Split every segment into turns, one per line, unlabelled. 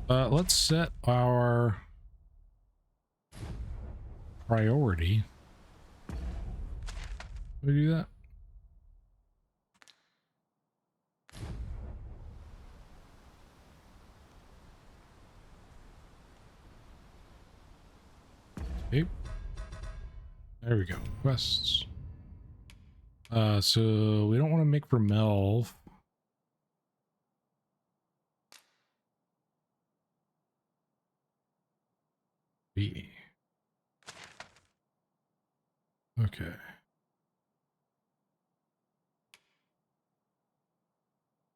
Let's set our priority. We do that. Okay. There we go. Quests. So we don't want to make for Melv. B. Okay.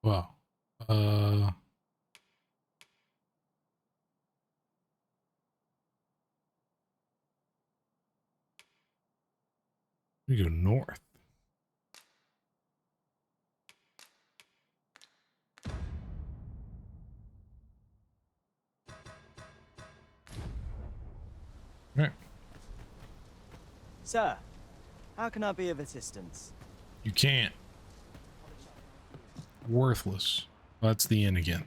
Wow. We go north. All right.
Sir, how can I be of assistance?
You can't. Worthless. That's the end again.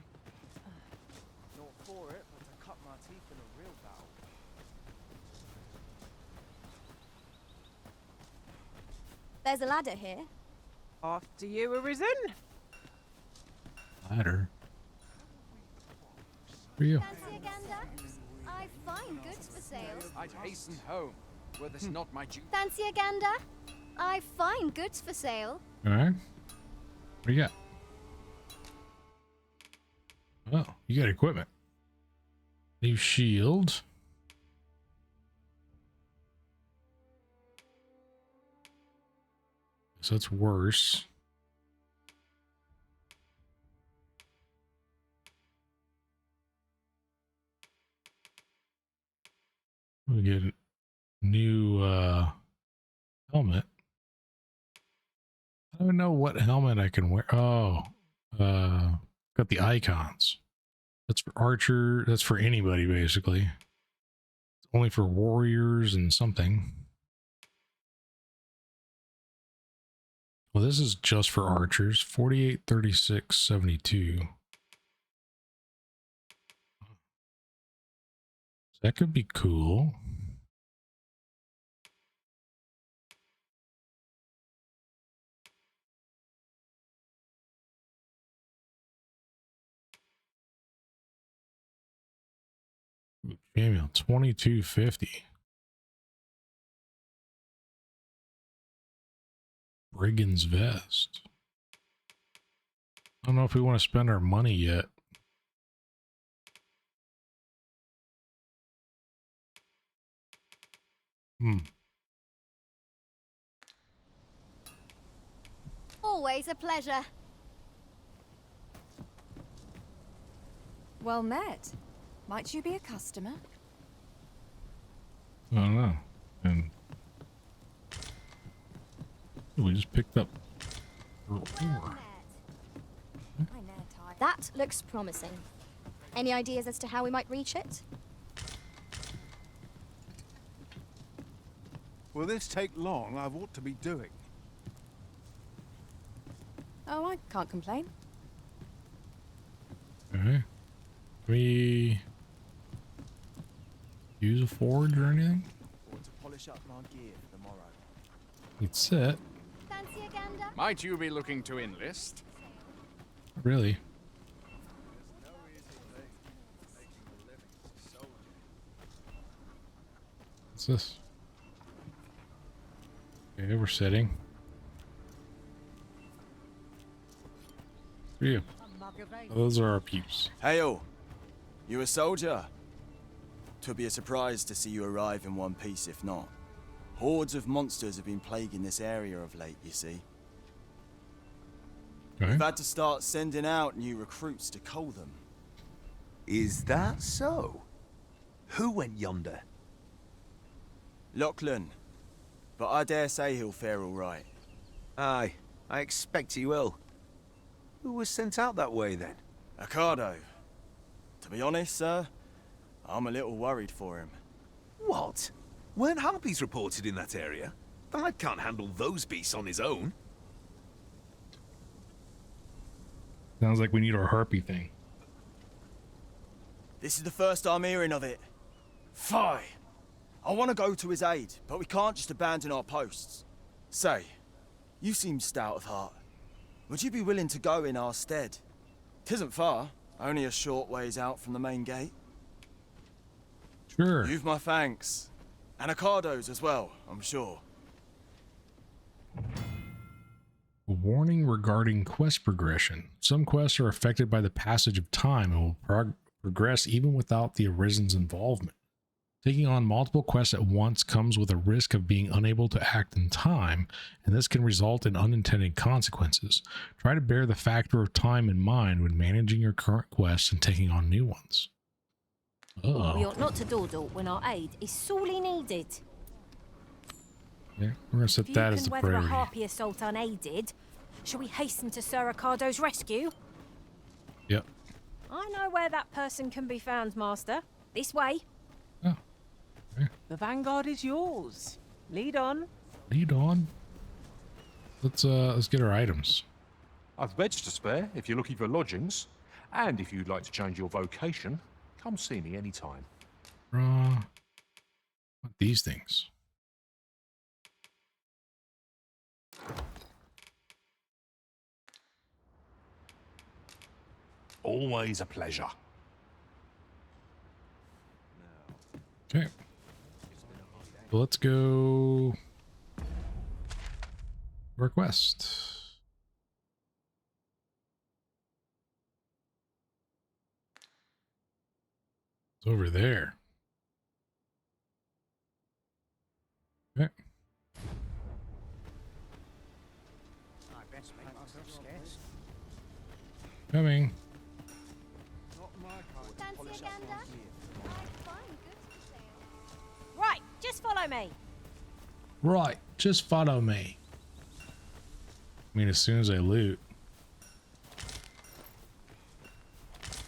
Not for it, but I cut my teeth in a real bout.
There's a ladder here.
After you, Arisen?
Ladder. For you.
Fancy a gander? I find goods for sale.
I'd hasten home, were this not my duty.
Fancy a gander? I find goods for sale.
All right. What do you got? Oh, you got equipment. New shield. So that's worse. We get a new helmet. I don't know what helmet I can wear. Oh, got the icons. That's for archer. That's for anybody basically. It's only for warriors and something. Well, this is just for archers. 48, 36, 72. That could be cool. Samuel, 2250. Brigand's vest. I don't know if we want to spend our money yet.
Always a pleasure.
Well met. Might you be a customer?
I don't know. And we just picked up
Well
four.
met. That looks promising. Any ideas as to how we might reach it?
Will this take long? I've ought to be doing.
Oh, I can't complain.
Okay. We use a forge or anything?
Or to polish up my gear for the morrow.
It's set.
Fancy a gander?
Might you be looking to enlist?
Really? What's this? Okay, we're setting. For you. Those are our peeps.
Hail! You a soldier? 'Twould be a surprise to see you arrive in one piece, if not. Hordes of monsters have been plaguing this area of late, you see.
Okay.
We've had to start sending out new recruits to cull them.
Is that so? Who went yonder?
Lachlan. But I dare say he'll fare all right.
Aye, I expect he will. Who was sent out that way then?
Ocado. To be honest, sir, I'm a little worried for him.
What? Weren't harpies reported in that area? The lad can't handle those beasts on his own.
Sounds like we need our harpy thing.
This is the first I'm hearing of it. Fie! I want to go to his aid, but we can't just abandon our posts. Say, you seem stout of heart. Would you be willing to go in our stead? 'Tisn't far, only a short ways out from the main gate.
Sure.
You've my thanks. And Ricardo's as well, I'm sure.
A warning regarding quest progression. Some quests are affected by the passage of time and will progress even without the Arisen's involvement. Taking on multiple quests at once comes with a risk of being unable to act in time, and this can result in unintended consequences. Try to bear the factor of time in mind when managing your current quests and taking on new ones.
We
Uh-oh.
ought not to dawdle when our aid is sorely needed.
Yeah, we're going to set
If you
that as
can
the
weather a
priority.
harpy assault unaided, shall we hasten to Sir Ricardo's rescue?
Yep.
I know where that person can be found, Master. This way.
Oh,
The vanguard is yours. Lead on.
lead on. Let's get our items.
I've beds to spare if you're looking for lodgings. And if you'd like to change your vocation, come see me anytime.
What these things?
Always a pleasure.
Okay. So let's go request. It's over there. Okay. Coming.
Fancy a gander? I'd find goods for sale.
Right, just follow me.
Right, just follow me. I mean, as soon as I loot.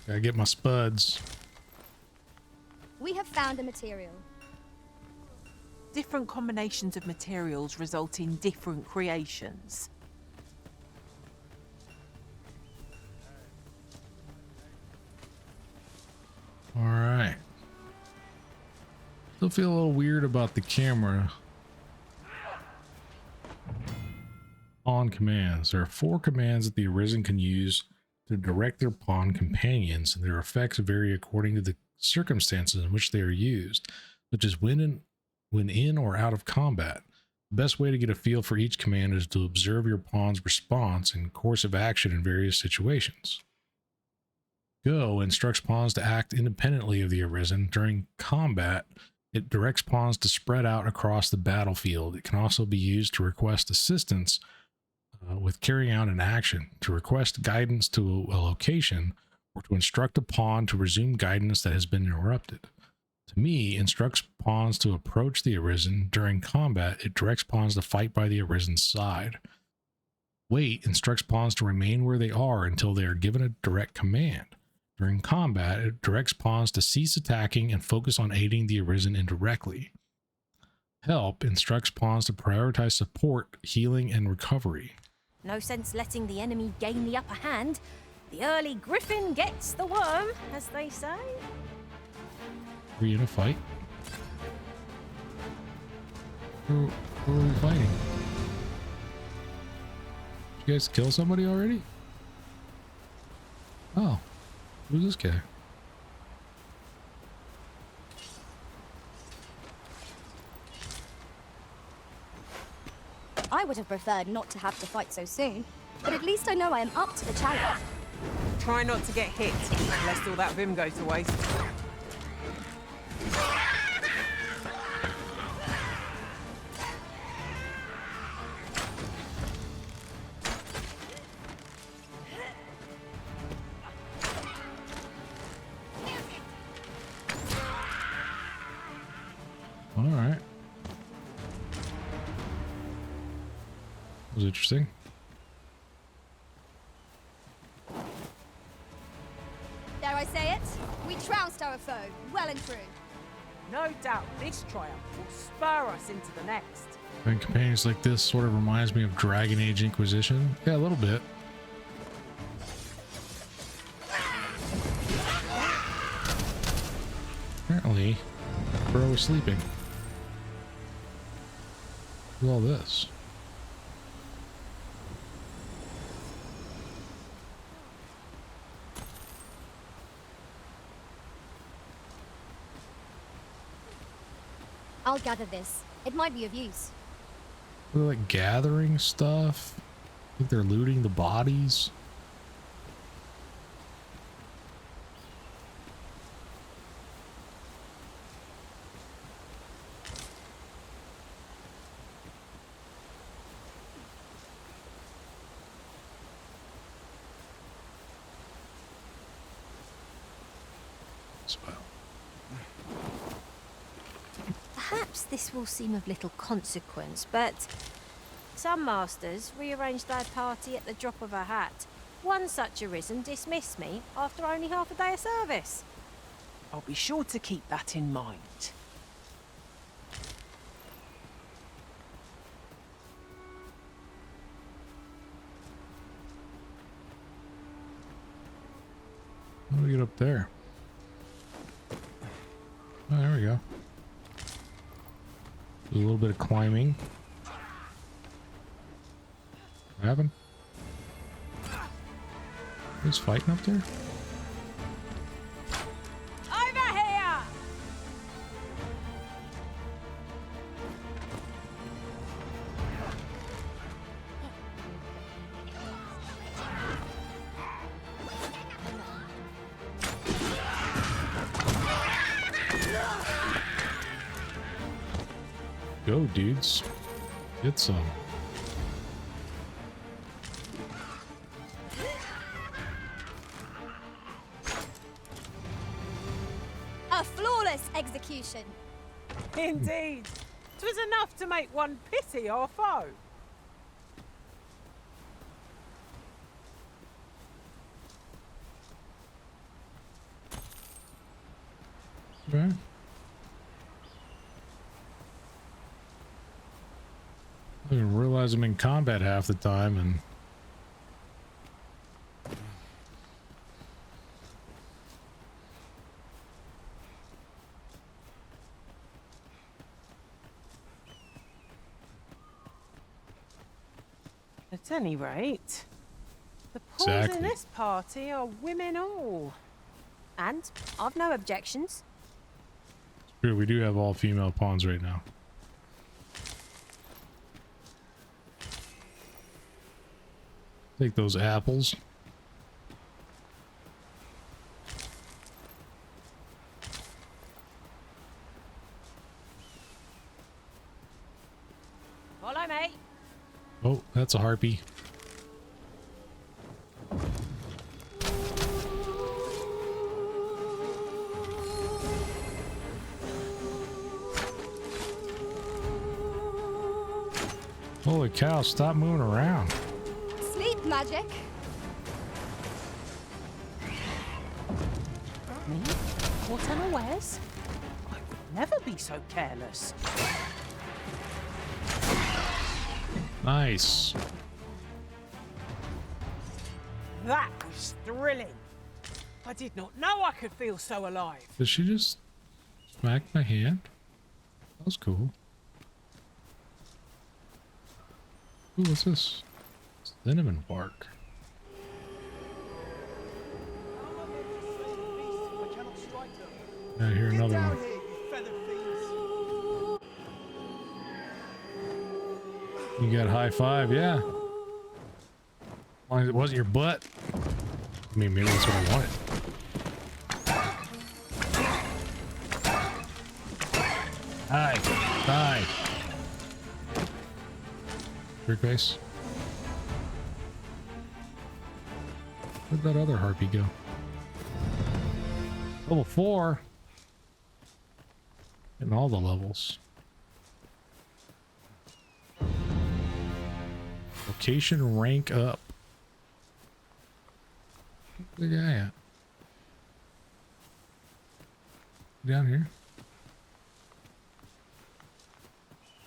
Gotta get my spuds.
We have found a material.
Different combinations of materials result in different creations.
All right. Still feel a little weird about the camera. Pawn commands. There are 4 commands that the Arisen can use to direct their pawn companions, and their effects vary according to the circumstances in which they are used, such as when in or out of combat. The best way to get a feel for each command is to observe your pawn's response and course of action in various situations. Go instructs pawns to act independently of the Arisen. During combat, it directs pawns to spread out across the battlefield. It can also be used to request assistance with carrying out an action, to request guidance to a location, or to instruct a pawn to resume guidance that has been interrupted. To me, instructs pawns to approach the Arisen. During combat, it directs pawns to fight by the Arisen's side. Wait instructs pawns to remain where they are until they are given a direct command. During combat, it directs pawns to cease attacking and focus on aiding the Arisen indirectly. Help instructs pawns to prioritize support, healing, and recovery.
No sense letting the enemy gain the upper hand. The early griffin gets the worm, as they say.
Are we in a fight? Who are we fighting? Did you guys kill somebody already? Oh, who's this guy?
I would have preferred not to have to fight so soon, but at least I know I am up to the challenge.
Try not to get hit, lest all that vim go to waste.
All right. Was interesting.
Dare I say it? We trounced our foe, well and true.
No doubt this triumph will spur us into the next.
And companions like this sort of reminds me of Dragon Age Inquisition. Yeah, a little bit. Apparently, bro was sleeping. Look at all this.
I'll gather this. It might be of use.
They're like gathering stuff. I think they're looting the bodies.
Perhaps this will seem of little consequence, but some masters rearrange their party at the drop of a hat. One such Arisen dismissed me after only half a day of service.
I'll be sure to keep that in mind.
How do we get up there? Oh, there we go. A little bit of climbing. What happened? Who's fighting up there?
Over here!
Go, dudes. Get some.
A flawless execution.
Indeed. 'Twas enough to make one pity our foe.
Right. I didn't realize I'm in combat half the time, and
At any rate, the pawns
Exactly.
in this party are women all.
And I've no objections.
true, we do have all female pawns right now. Take those apples.
Follow me.
Oh, that's a harpy. Holy cow, stop moving around.
Sleep magic.
Me? Caught unawares? I would never be so careless.
Nice.
That was thrilling. I did not know I could feel so alive.
Did she just smack my hand? That was cool. Ooh, what's this? Cinnamon bark. I hear another one. You got high five, yeah. Why it wasn't your butt? I mean, maybe that's what I wanted. Hi, hi. Weird face. Where'd that other harpy go? Level 4. In all the levels. Vocation rank up. Where's the guy at? Down here.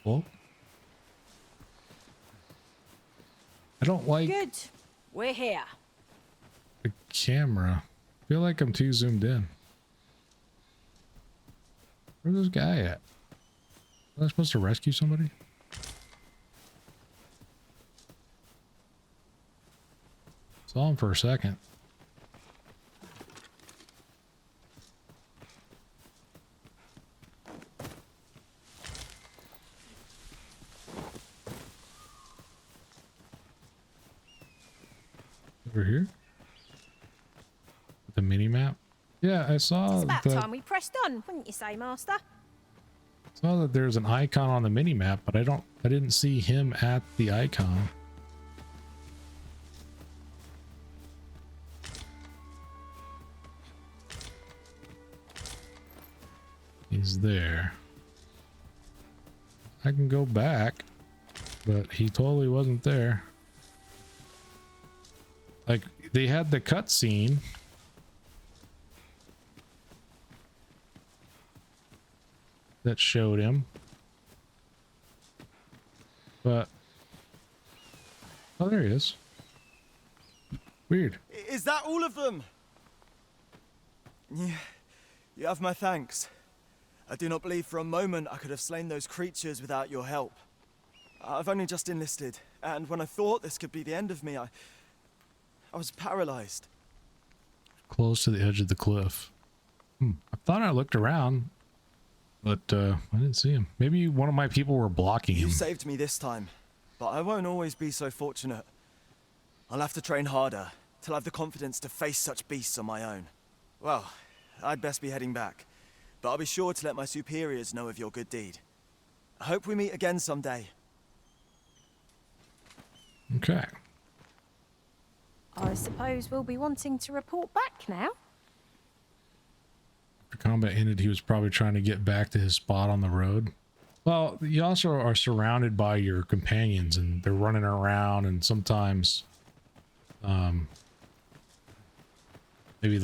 Whoa. I don't like
Good. We're here.
the camera. I feel like I'm too zoomed in. Where's this guy at? Was I supposed to rescue somebody? Saw him for a second. Over here? The mini map? Yeah, I saw
It's about
that.
time we pressed on, wouldn't you say, Master?
Saw that there's an icon on the mini map, but I didn't see him at the icon. He's there. I can go back, but he totally wasn't there. Like, they had the cutscene. That showed him. But... oh, there he is. Weird.
Is that all of them? Yeah, you have my thanks. I do not believe for a moment I could have slain those creatures without your help. I've only just enlisted, and when I thought this could be the end of me, I was paralyzed.
Close to the edge of the cliff. I thought I looked around, but I didn't see him. Maybe one of my people were blocking him.
You saved me this time, but I won't always be so fortunate. I'll have to train harder till I have the confidence to face such beasts on my own. Well, I'd best be heading back, but I'll be sure to let my superiors know of your good deed. I hope we meet again someday.
Okay.
I suppose we'll be wanting to report back now.
After combat ended, he was probably trying to get back to his spot on the road. Well, you also are surrounded by your companions, and they're running around, and sometimes maybe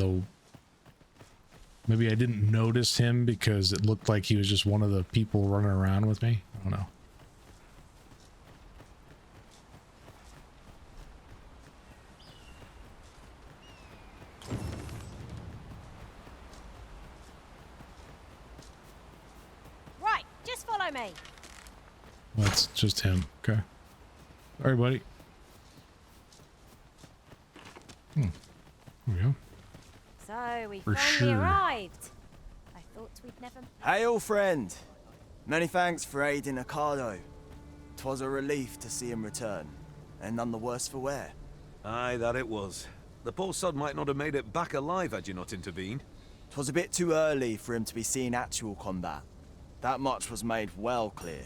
I didn't notice him because it looked like he was just one of the people running around with me. I don't know.
Right, just follow me.
Well, it's just him. Okay. Sorry, buddy. There we go.
So we
For
finally
sure.
arrived. I thought we'd never.
Hail, friend. Many thanks for aiding Ocado. 'Twas a relief to see him return, and none the worse for wear.
Aye, that it was. The poor sod might not have made it back alive had you not intervened.
'Twas a bit too early for him to be seeing actual combat. That much was made well clear.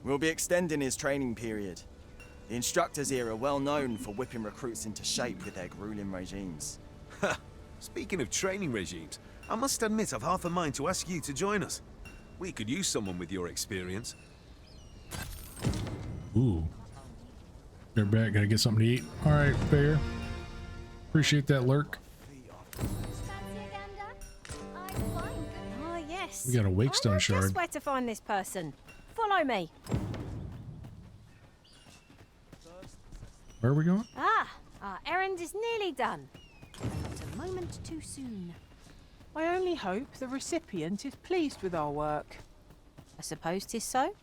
We'll be extending his training period. The instructors here are well known for whipping recruits into shape with their grueling regimes.
Speaking of training regimes, I must admit I've half a mind to ask you to join us. We could use someone with your experience.
Ooh. They're back. Gotta get something to eat. All right, fair. Appreciate that, Lurk.
Ah, yes.
We got a wake stone
I know
shard.
just where to find this person. Follow me.
Where are we going?
Ah, our errand is nearly done. Not a moment too soon.
I only hope the recipient is pleased with our work.
I suppose 'tis so.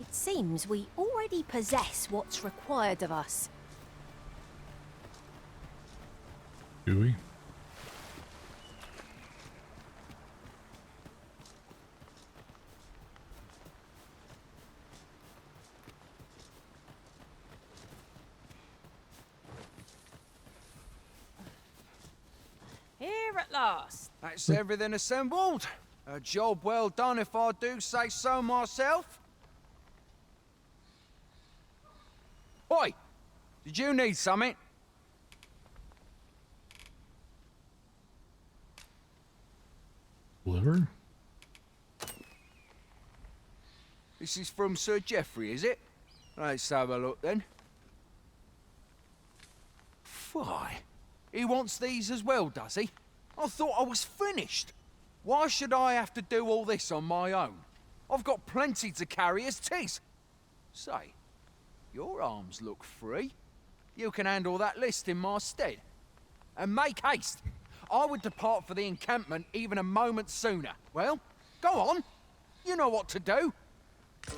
It seems we already possess what's required of us.
Do we?
Here at last.
That's everything assembled. A job well done if I do say so myself. Oi! Did you need something?
Liver?
This is from Sir Geoffrey, is it? Let's have a look then. Why? He wants these as well, does he? I thought I was finished. Why should I have to do all this on my own? I've got plenty to carry as tis. Say, your arms look free. You can handle that list in my stead. And make haste. I would depart for the encampment even a moment sooner. Well, go on. You know what to do.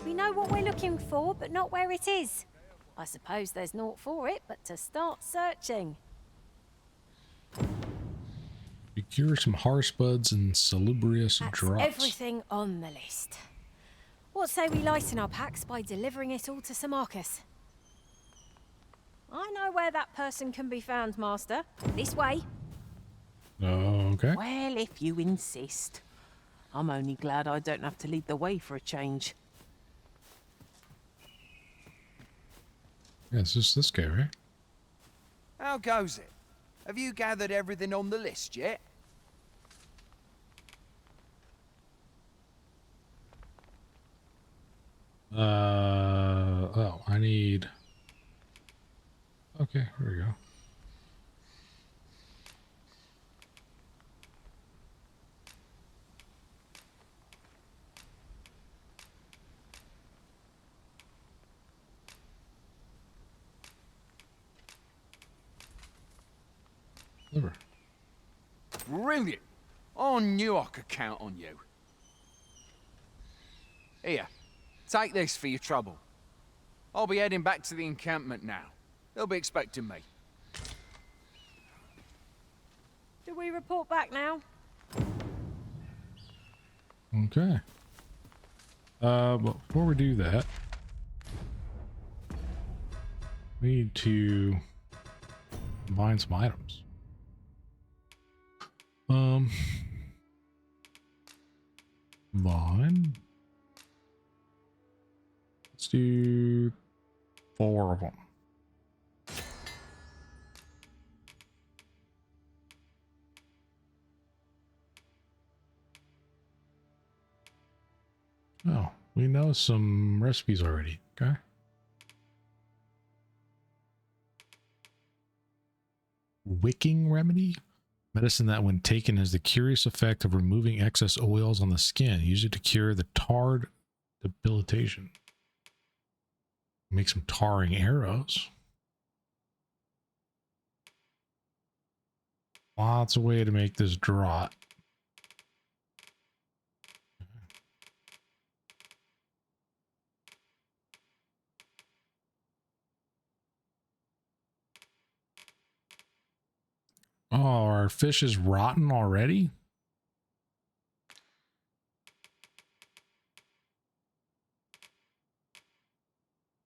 We know what we're looking for, but not where it is. I suppose there's naught for it but to start searching.
Procure some harsebuds and salubrious
That's
drops.
everything on the list. What say we lighten our packs by delivering it all to Sir Marcus? I know where that person can be found, Master. This way.
Okay.
Well, if you insist. I'm only glad I don't have to lead the way for a change.
Yeah, it's just this guy, right?
How goes it? Have you gathered everything on the list yet?
Oh, I need... Okay, here we go. Liver.
Brilliant. I knew I could count on you. Here, take this for your trouble. I'll be heading back to the encampment now. They'll be expecting me.
Do we report back now?
Okay. But before we do that, we need to combine some items. Combine. Let's do 4 of them. Oh, we know some recipes already. Okay. Wicking remedy? Medicine that, when taken, has the curious effect of removing excess oils on the skin. Use it to cure the tarred debilitation. Make some tarring arrows. Lots of way to make this draught. Oh, our fish is rotten already?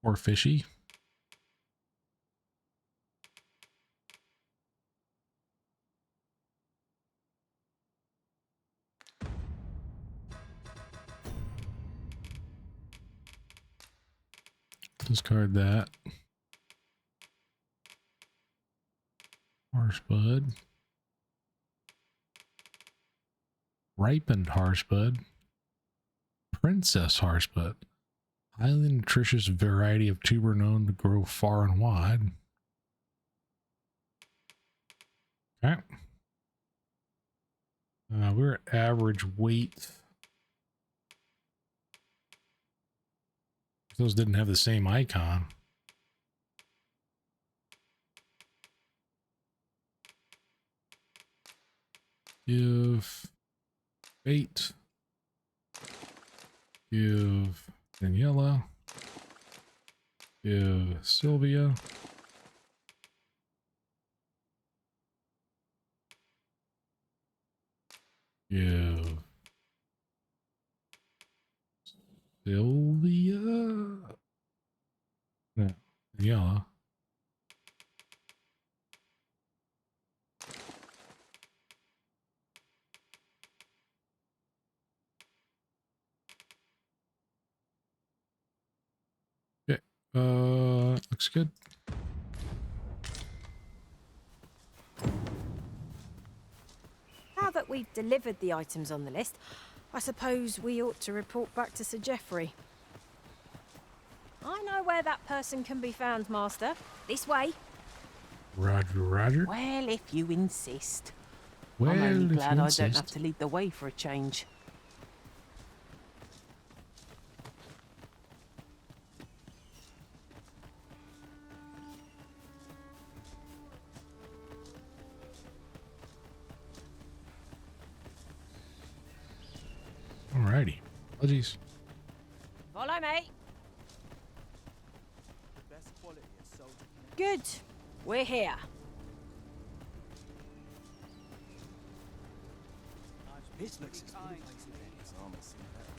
Or fishy? Discard that. Harsebud. Ripened harsebud. Princess harsebud. Highly nutritious variety of tuber known to grow far and wide. Okay. We're at average weight. Those didn't have the same icon. Give bait. Give Daniela. Give Sylvia. Give Sylvia. No, Daniela. Okay. Looks good.
Now that we've delivered the items on the list, I suppose we ought to report back to Sir Geoffrey. I know where that person can be found, Master. This way.
Roger, roger.
Well, if you insist.
Well,
I'm only
if
glad
you
I don't
insist.
have to lead the way for a change.
Alrighty. Oh, geez.
Follow me.
Best quality of soldier.
Good. We're here.
This looks as good a place as Armor's seen better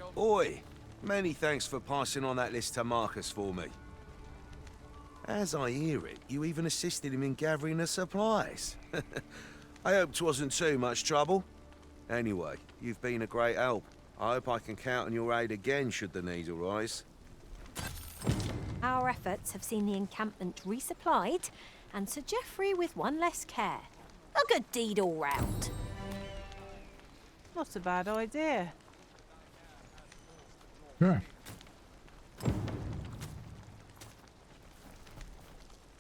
days.
Oi! Many thanks for passing on that list to Marcus for me. As I hear it, you even assisted him in gathering the supplies. I hope 'twasn't too much trouble. Anyway, you've been a great help. I hope I can count on your aid again should the need arise.
Our efforts have seen the encampment resupplied, and Sir Geoffrey with one less care. A good deed all round.
Not a bad idea.
Sure.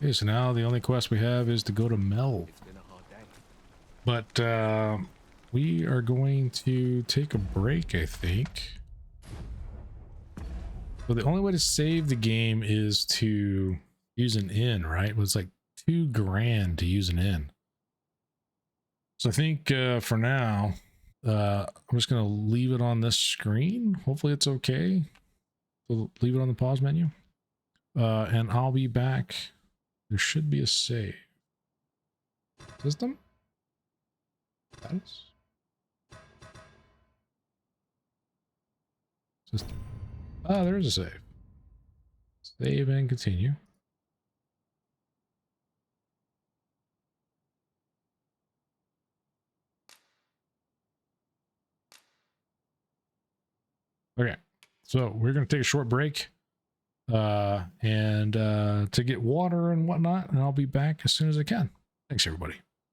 Okay, so now the only quest we have is to go to Mel. But we are going to take a break, I think. So the only way to save the game is to use an inn, right? It was like $2 grand to use an inn. So I think for now, I'm just going to leave it on this screen. Hopefully it's okay. So leave it on the pause menu. And I'll be back. There should be a save. System? Status? System. Ah, there is a save. Save and continue. Okay, so we're going to take a short break and to get water and whatnot, and I'll be back as soon as I can. Thanks, everybody.